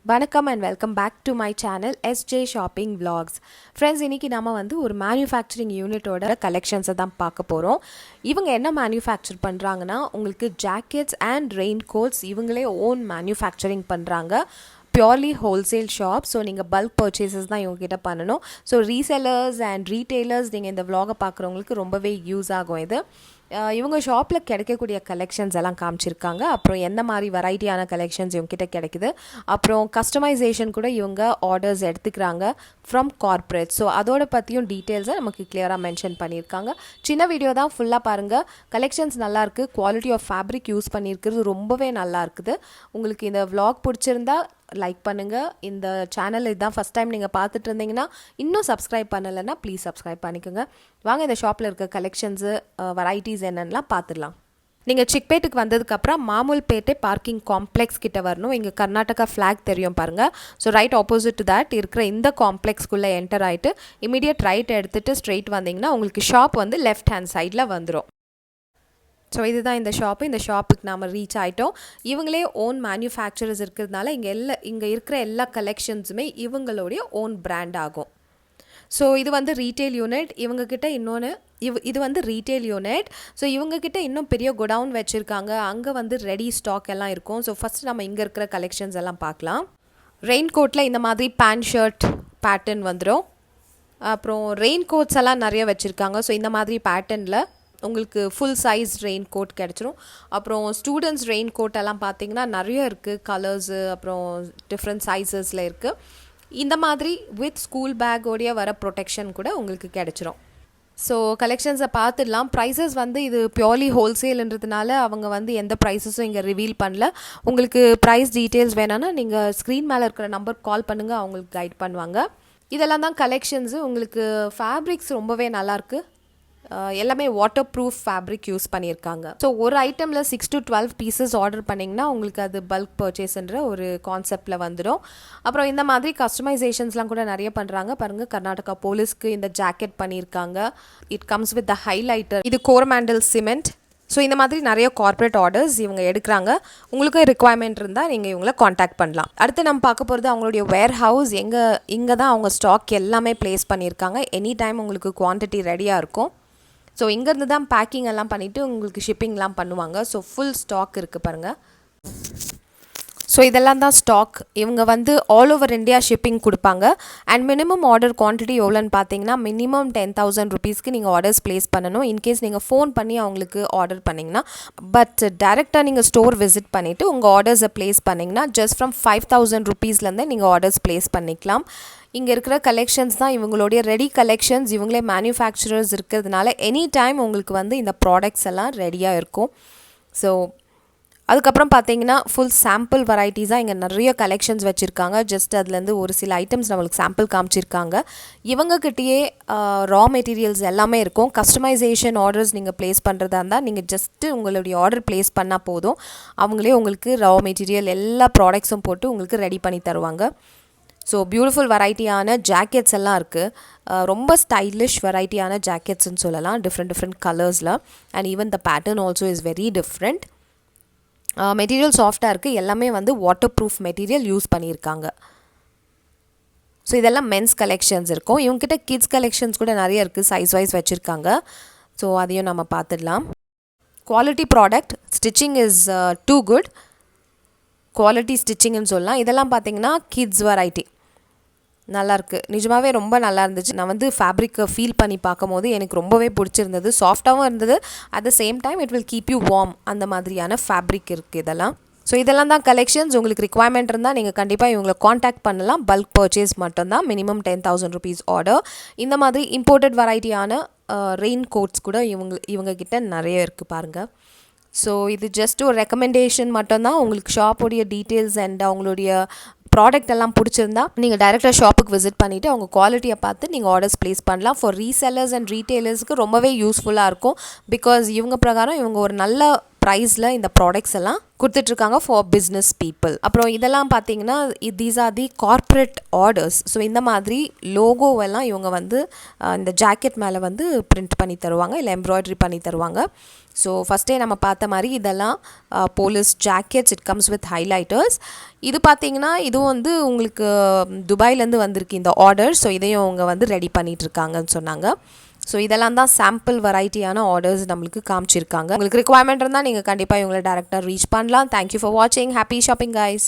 வணக்கம் and welcome back to my channel SJ Shopping Vlogs. Friends, இன்னைக்கு நாம வந்து ஒரு manufacturing unitோட collections தான் பார்க்க போறோம். இவங்க என்ன manufacture பண்றாங்கன்னா உங்களுக்கு jackets and raincoats இவங்களே own manufacturing பண்றாங்க. Purely wholesale shop. So நீங்கள் bulk purchases தான் இவங்க கிட்ட பண்ணணும். So resellers and retailers நீங்கள் இந்த vlog பார்க்குறவங்களுக்கு ரொம்பவே யூஸ் ஆகும் இது. இவங்க ஷாப்பில் கிடைக்கக்கூடிய கலெக்ஷன்ஸ் எல்லாம் காமிச்சிருக்காங்க. அப்புறம் எந்த மாதிரி வெரைட்டியான கலெக்ஷன்ஸ் இவங்க கிட்ட கிடைக்குது, அப்புறம் கஸ்டமைசேஷன் கூட இவங்க ஆர்டர்ஸ் எடுத்துக்கிறாங்க ஃப்ரம் கார்ப்பரேட். ஸோ அதோட பற்றியும் டீட்டெயில்ஸை நமக்கு கிளியராக மென்ஷன் பண்ணியிருக்காங்க. சின்ன வீடியோ தான், ஃபுல்லாக பாருங்கள். கலெக்ஷன்ஸ் நல்லாயிருக்கு, குவாலிட்டி ஆஃப் ஃபேப்ரிக் யூஸ் பண்ணியிருக்கிறது ரொம்பவே நல்லா இருக்குது. உங்களுக்கு இந்த vlog பிடிச்சிருந்தா லைக் பண்ணுங்கள். இந்த சேனல் இதுதான் ஃபஸ்ட் டைம் நீங்கள் பார்த்துட்டு இருந்தீங்கன்னா இன்னும் சப்ஸ்கிரைப் பண்ணலைன்னா ப்ளீஸ் சப்ஸ்கிரைப் பண்ணிக்கோங்க. வாங்க இந்த ஷாப்பில் இருக்க கலெக்ஷன்ஸு வெரைட்டிஸ் என்னென்னலாம் பார்த்துடலாம். நீங்கள் சிக்பேட்டுக்கு வந்ததுக்கப்புறம் மாமுல்பேட்டை பார்க்கிங் காம்ப்ளெக்ஸ் கிட்ட வரணும். இங்கே கர்நாடகா ஃப்ளாக் தெரியும் பாருங்கள். ஸோ ரைட் ஆப்போசிட் தட் இருக்கிற இந்த காம்ப்ளெக்ஸ்குள்ளே என்டர் ஆகிட்டு இமீடியட் ரைட் எடுத்துகிட்டு ஸ்ட்ரெயிட் வந்தீங்கன்னா உங்களுக்கு ஷாப் வந்து லெஃப்ட் ஹேண்ட் சைடில் வந்துடும். ஸோ இதுதான் இந்த ஷாப்பு. இந்த ஷாப்புக்கு நாம் ரீச் ஆகிட்டோம். இவங்களே ஓன் மேனுஃபேக்சரர்ஸ் இருக்கிறதுனால இங்கே இருக்கிற எல்லா கலெக்ஷன்ஸுமே இவங்களுடைய ஓன் பிராண்ட் ஆகும். ஸோ இது வந்து ரீட்டெயில் யூனிட். இவங்கக்கிட்ட இன்னொன்று இது வந்து ரீட்டெயில் யூனிட். ஸோ இவங்கக்கிட்ட இன்னும் பெரிய குடவுன் வச்சுருக்காங்க. அங்கே வந்து ரெடி ஸ்டாக் எல்லாம் இருக்கும். ஸோ ஃபஸ்ட் நம்ம இங்கே இருக்கிற கலெக்ஷன்ஸ் எல்லாம் பார்க்கலாம். ரெயின் கோட்டில் இந்த மாதிரி பேண்ட் ஷர்ட் பேட்டர்ன் வந்துடும். அப்புறம் ரெயின் கோட்ஸ் எல்லாம் நிறைய வச்சுருக்காங்க. ஸோ இந்த மாதிரி பேட்டர்னில் உங்களுக்கு ஃபுல் சைஸ் ரெயின் கோட் கிடச்சிரும். அப்புறம் ஸ்டூடெண்ட்ஸ் ரெயின் கோட் எல்லாம் பார்த்தீங்கன்னா நிறைய இருக்குது, கலர்ஸு அப்புறம் டிஃப்ரெண்ட் சைஸஸில் இருக்குது. இந்த மாதிரி வித் ஸ்கூல் பேக்கோடைய வர ப்ரொடெக்ஷன் கூட உங்களுக்கு கிடச்சிரும். ஸோ கலெக்ஷன்ஸை பார்த்துடலாம். ப்ரைஸஸ் வந்து இது பியோர்லி ஹோல்சேல்ன்றதுனால அவங்க வந்து எந்த ப்ரைஸஸும் இங்கே ரிவீல் பண்ணல. உங்களுக்கு ப்ரைஸ் டீட்டெயில்ஸ் வேணும்னா நீங்கள் ஸ்க்ரீன் மேலே இருக்கிற நம்பருக்கு கால் பண்ணுங்கள், அவங்களுக்கு கைட் பண்ணுவாங்க. இதெல்லாம் தான் கலெக்ஷன்ஸு. உங்களுக்கு ஃபேப்ரிக்ஸ் ரொம்பவே நல்லாயிருக்கு. எல்லாமே வாட்டர் ப்ரூஃப் ஃபேப்ரிக் யூஸ் பண்ணியிருக்காங்க. ஸோ ஒரு ஐட்டமில் 6 to 12 பீசஸ் ஆர்டர் பண்ணிங்கன்னா உங்களுக்கு அது பல்க் பர்ச்சேஸ்ன்ற ஒரு கான்செப்டில் வந்துடும். அப்புறம் இந்த மாதிரி கஸ்டமைசேஷன்ஸ்லாம் கூட நிறைய பண்ணுறாங்க பாருங்கள். கர்நாடகா போலீஸ்க்கு இந்த ஜாக்கெட் பண்ணியிருக்காங்க. It comes with the highlighter. இது கோரமண்டல் சிமெண்ட். ஸோ இந்த மாதிரி நிறைய கார்ப்பரேட் ஆர்டர்ஸ் இவங்க எடுக்கிறாங்க. உங்களுக்கு ரிக்வயர்மெண்ட் இருந்தால் நீங்கள் இவங்களை காண்டாக்ட் பண்ணலாம். அடுத்து நம்ம பார்க்க போகிறது அவங்களுடைய வேர் ஹவுஸ். இங்கே தான் அவங்க ஸ்டாக் எல்லாமே ப்ளேஸ் பண்ணியிருக்காங்க. எனி டைம் உங்களுக்கு குவான்டிட்டி ரெடியாக இருக்கும். ஸோ இங்கேருந்து தான் பேக்கிங் எல்லாம் பண்ணிவிட்டு உங்களுக்கு ஷிப்பிங்லாம் பண்ணுவாங்க. ஸோ ஃபுல் ஸ்டாக் இருக்குது பாருங்கள். ஸோ இதெல்லாம் தான் ஸ்டாக். இவங்க வந்து ஆல் ஓவர் இந்தியா ஷிப்பிங் கொடுப்பாங்க. அண்ட் மினிமம் ஆர்டர் குவான்டிட்டி எவ்வளோன்னு பார்த்தீங்கன்னா மினிமம் 10,000 ருபீஸ்க்கு நீங்கள் ஆர்டர்ஸ் ப்ளேஸ் பண்ணணும். இன்கேஸ் நீங்கள் ஃபோன் பண்ணி அவங்களுக்கு ஆர்டர் பண்ணிங்கன்னா. பட் டைரெக்டாக நீங்கள் ஸ்டோர் விசிட் பண்ணிவிட்டு உங்கள் ஆர்டர்ஸை ப்ளேஸ் பண்ணிங்கன்னா ஜஸ்ட் ஃப்ரம் 5,000 ருபீஸ்லேருந்தே நீங்கள் ஆர்டர்ஸ் ப்ளேஸ் பண்ணிக்கலாம். இங்கே இருக்கிற கலெக்ஷன்ஸ் தான் இவங்களுடைய ரெடி கலெக்ஷன்ஸ். இவங்களே மேனுஃபேக்சரர்ஸ் இருக்கிறதுனால எனி டைம் உங்களுக்கு வந்து இந்த ப்ராடக்ட்ஸ் எல்லாம் ரெடியாக இருக்கும். ஸோ அதுக்கப்புறம் பார்த்தீங்கன்னா ஃபுல் சாம்பிள் வெரைட்டிஸாக இங்கே நிறைய கலெக்ஷன்ஸ் வச்சுருக்காங்க. ஜஸ்ட் அதுலேருந்து ஒரு சில ஐட்டம்ஸ் நம்மளுக்கு சாம்பிள் காமிச்சிருக்காங்க. இவங்கக்கிட்டேயே ரா மெட்டீரியல்ஸ் எல்லாமே இருக்கும். கஸ்டமைசேஷன் ஆர்டர்ஸ் நீங்கள் ப்ளேஸ் பண்ணுறதா இருந்தால் நீங்கள் ஜஸ்ட்டு உங்களுடைய ஆர்டர் ப்ளேஸ் பண்ணால் போதும். அவங்களே உங்களுக்கு ரா மெட்டீரியல் எல்லா ப்ராடக்ட்ஸும் போட்டு உங்களுக்கு ரெடி பண்ணி தருவாங்க. ஸோ பியூட்டிஃபுல் வெரைட்டியான ஜாக்கெட்ஸ் எல்லாம் இருக்குது. ரொம்ப ஸ்டைலிஷ் வெரைட்டியான ஜாக்கெட்ஸ்ன்னு சொல்லலாம், டிஃப்ரெண்ட் கலர்ஸில். And even the pattern also is very different. Material சாஃப்டாக இருக்குது. எல்லாமே வந்து வாட்டர் ப்ரூஃப் மெட்டீரியல் யூஸ் பண்ணியிருக்காங்க. ஸோ இதெல்லாம் மென்ஸ் கலெக்ஷன்ஸ் இருக்கும். இவங்ககிட்ட கிட்ஸ் கலெக்ஷன்ஸ் கூட நிறைய இருக்குது, சைஸ் வைஸ் வச்சுருக்காங்க. ஸோ அதையும் நம்ம பார்த்துடலாம். Quality product, stitching is too good. Quality ஸ்டிச்சிங்னு சொல்லலாம். இதெல்லாம் பார்த்தீங்கன்னா கிட்ஸ் வெரைட்டி நல்லாயிருக்கு. நிஜமாகவே ரொம்ப நல்லா இருந்துச்சு. நான் வந்து ஃபேப்ரிக்கை ஃபீல் பண்ணி பார்க்கும் போது எனக்கு ரொம்பவே பிடிச்சிருந்தது. சாஃப்டாகவும் இருந்தது. At the same time it will keep you warm. அந்த மாதிரியான ஃபேப்ரிக் இருக்குது இதெல்லாம். ஸோ இதெல்லாம் தான் கலெக்ஷன்ஸ். உங்களுக்கு ரிக்வயர்மெண்ட் இருந்தால் நீங்கள் கண்டிப்பாக இவங்களை காண்டாக்ட் பண்ணலாம். பல்க் பர்ச்சேஸ் மட்டும்தான். Minimum 10,000 rupees order. இந்த மாதிரி இம்போர்ட்டட் வெரைட்டியான ரெயின் கோட்ஸ் கூட இவங்கக்கிட்ட நிறைய இருக்குது பாருங்கள். ஸோ இது ஜஸ்ட் ஒரு ரெக்கமெண்டேஷன் மட்டும்தான். உங்களுக்கு ஷாப்புடைய டீட்டெயில்ஸ் அண்ட் அவங்களுடைய ப்ராடக்ட் எல்லாம் பிடிச்சிருந்தா நீங்கள் டைரெக்டாக ஷாப்புக்கு விசிட் பண்ணிவிட்டு அவங்க குவாலிட்டியை பார்த்து நீங்கள் ஆர்டர்ஸ் ப்ளேஸ் பண்ணலாம். ஃபார் ரீசெல்லர்ஸ் அண்ட் ரீட்டெயிலர்ஸ்க்கு ரொம்பவே யூஸ்ஃபுல்லாக இருக்கும். பிகாஸ் இவங்க பிரகாரம் இவங்க ஒரு நல்ல ப்ரைஸில் இந்த ப்ராடக்ட்ஸ் எல்லாம் கொடுத்துட்ருக்காங்க ஃபார் பிஸ்னஸ் பீப்புள். அப்புறம் இதெல்லாம் பார்த்தீங்கன்னா these are the corporate orders. So இந்த மாதிரி லோகோவெல்லாம் இவங்க வந்து இந்த ஜாக்கெட் மேலே வந்து பிரிண்ட் பண்ணி தருவாங்க, இல்லை எம்ப்ராய்டரி பண்ணி தருவாங்க. ஸோ ஃபஸ்ட்டே நம்ம பார்த்த மாதிரி இதெல்லாம் police jackets. It comes with highlighters. இது பார்த்தீங்கன்னா இதுவும் வந்து உங்களுக்கு துபாயிலேருந்து வந்திருக்கு இந்த ஆர்டர். ஸோ இதையும் அவங்க வந்து ரெடி பண்ணிகிட்ருக்காங்கன்னு சொன்னாங்க. ஸோ இதெல்லாம் தான் சாம்பிள் வெரைட்டியான ஆர்டர்ஸ் நம்மளுக்கு காமிச்சிருக்காங்க. உங்களுக்கு ரிக்வயர்மெண்ட் இருந்தால் நீங்கள் கண்டிப்பாக இவங்களை டேரெக்டாக ரீச் பண்ணலாம். தேங்க்யூ ஃபார் வாட்சிங். Happy shopping guys.